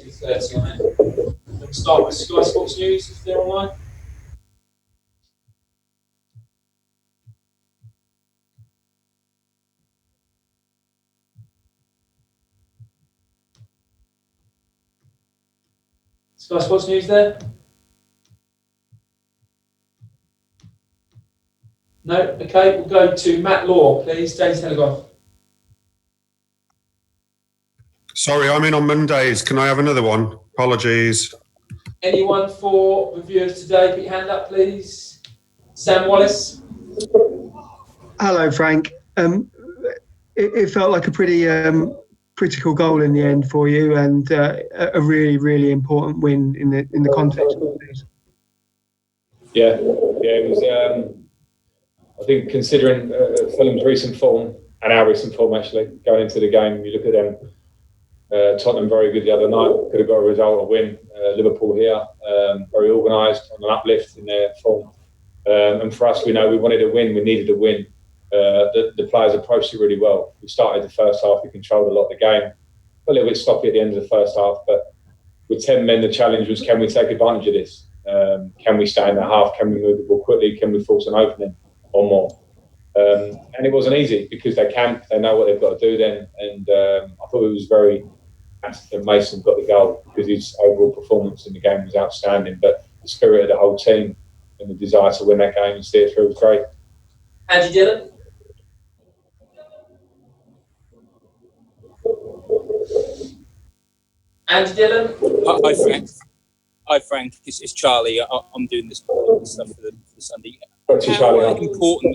2:30 on it. We'll start with Sky Sports News if they're online. Sky Sports News there? No? Okay, we'll go to Matt Law, please. Daily Telegraph. Sorry, I'm in on Mondays. Can I have another one? Apologies. Anyone for reviewers today? Put your hand up, please. Sam Wallace. Hello, Frank. It felt like a pretty critical goal in the end for you, and a really, really important win in the context of this. Yeah, it was. I think considering Fulham's recent form and our recent form, actually going into the game, you look at them. Tottenham very good the other night. Could have got a result, a win. Liverpool here, very organised, on an uplift in their form. And for us, we know we wanted a win. We needed a win. The players approached it really well. We started the first half. We controlled a lot of the game. A little bit sloppy at the end of the first half, but with 10 men, the challenge was: can we take advantage of this? Can we stay in the half? Can we move the ball quickly? Can we force an opening or more? And it wasn't easy because they know what they've got to do then. And I thought it was very massive that Mason got the goal because his overall performance in the game was outstanding. But the spirit of the whole team and the desire to win that game and see it through was great. Andy Dillon. Andy Dillon. Hi, Frank. Hi, Frank. It's Charlie. I'm doing this stuff for the Sunday. How important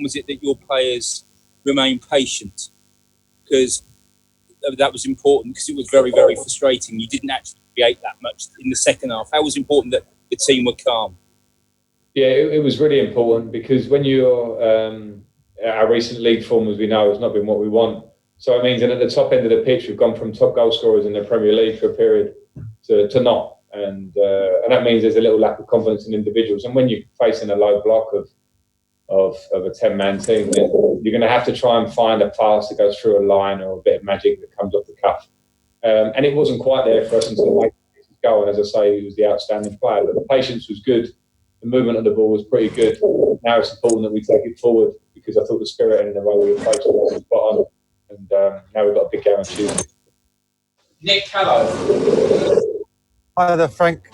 was it that your players remain patient? Because that was important, because it was very, very frustrating. You didn't actually create that much in the second half. How was it important that the team were calm? Yeah, it was really important because when you're our recent league form, as we know, has not been what we want. So it means that at the top end of the pitch, we've gone from top goal scorers in the Premier League for a period to not. And that means there's a little lack of confidence in individuals. And when you're facing a low block of a 10-man team, then you're going to have to try and find a pass that goes through a line or a bit of magic that comes off the cuff. And it wasn't quite there for us until Mason goal. And as I say, he was the outstanding player. But the patience was good. The movement of the ball was pretty good. Now it's important that we take it forward because I thought the spirit and the way we approached it was spot on. And now we've got a big game on Tuesday. Nick Callow. Hi there, Frank.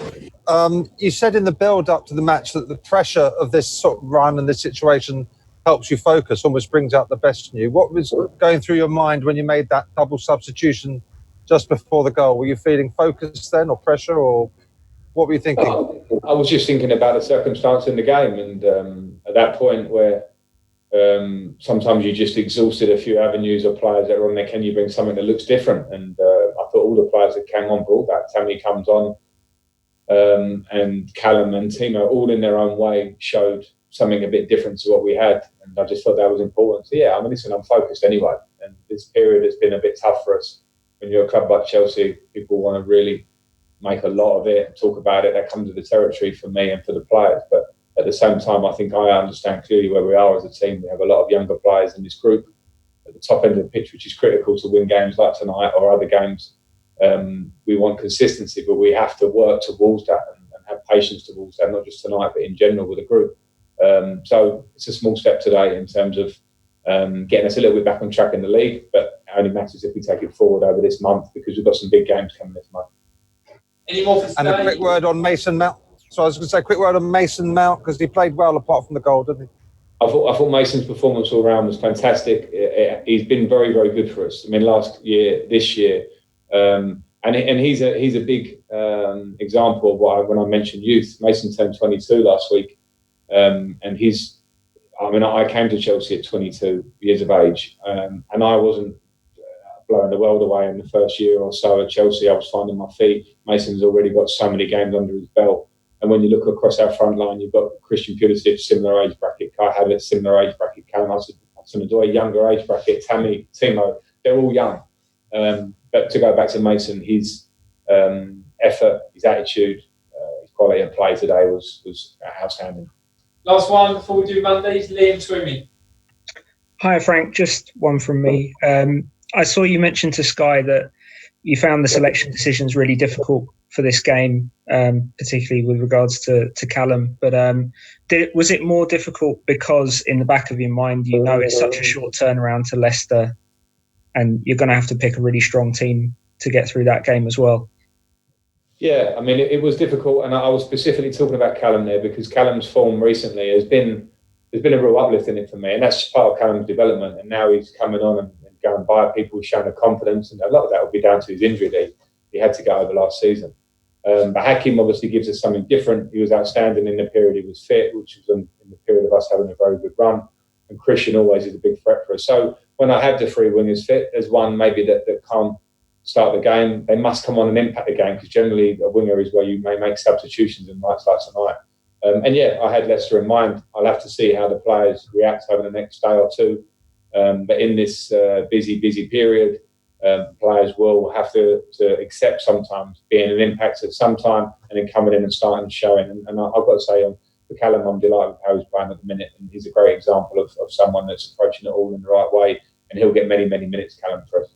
You said in the build-up to the match that the pressure of this sort of run and this situation helps you focus, almost brings out the best in you. What was going through your mind when you made that double substitution just before the goal? Were you feeling focused then, or pressure, or what were you thinking? I was just thinking about the circumstance in the game, and at that point where sometimes you just exhausted a few avenues of players that are on there. Can you bring something that looks different? And I thought all the players that came on brought that. Tammy comes on, and Callum and Timo, all in their own way, showed something a bit different to what we had. And I just thought that was important. So yeah, I mean, listen, I'm focused anyway. And this period has been a bit tough for us. When you're a club like Chelsea, people want to really make a lot of it and talk about it. That comes with the territory for me and for the players. But at the same time, I think I understand clearly where we are as a team. We have a lot of younger players in this group at the top end of the pitch, which is critical to win games like tonight or other games. We want consistency, but we have to work towards that and have patience towards that, not just tonight, but in general with the group. So it's a small step today in terms of getting us a little bit back on track in the league, but it only matters if we take it forward over this month because we've got some big games coming this month. Any more for And a quick word on Mason Mount. So I was going to say a quick word on Mason Mount because he played well apart from the goal, didn't he? I thought Mason's performance all round was fantastic. He's been very, very good for us. I mean, last year, this year, and he's a big example of when I mentioned youth. Mason turned 22 last week, and I came to Chelsea at 22 years of age, and I wasn't blowing the world away in the first year or so at Chelsea. I was finding my feet. Mason's already got so many games under his belt. And when you look across our front line, you've got Christian Pulisic, similar age bracket, Kai Havertz, similar age bracket, Callum Hudson-Odoi, younger age bracket, Tammy, Timo, they're all young. But to go back to Mason, his effort, his attitude, his quality of play today was outstanding. Last one before we do Mondays, Liam Twomey. Hi, Frank. Just one from me. I saw you mention to Sky that you found the selection decisions really difficult for this game, particularly with regards to Callum. But was it more difficult because in the back of your mind, you know it's such a short turnaround to Leicester and you're going to have to pick a really strong team to get through that game as well? Yeah, I mean, it was difficult. And I was specifically talking about Callum there because Callum's form recently there's been a real uplift in it for me. And that's part of Callum's development. And now he's coming on and going by people showing a confidence. And a lot of that will be down to his injury that he had to go over last season. But Hakim obviously gives us something different. He was outstanding in the period he was fit, which was in the period of us having a very good run. And Christian always is a big threat for us. So when I have the three wingers fit, there's one maybe that can't start the game. They must come on and impact the game because generally a winger is where you may make substitutions in nights like tonight. And yeah, I had Leicester in mind. I'll have to see how the players react over the next day or two. But in this busy period, players will have to accept sometimes being an impact at some time and then coming in and starting and showing. And I've got to say, for Callum, I'm delighted with how he's playing at the minute. And he's a great example of someone that's approaching it all in the right way. And he'll get many, many minutes, Callum, for us.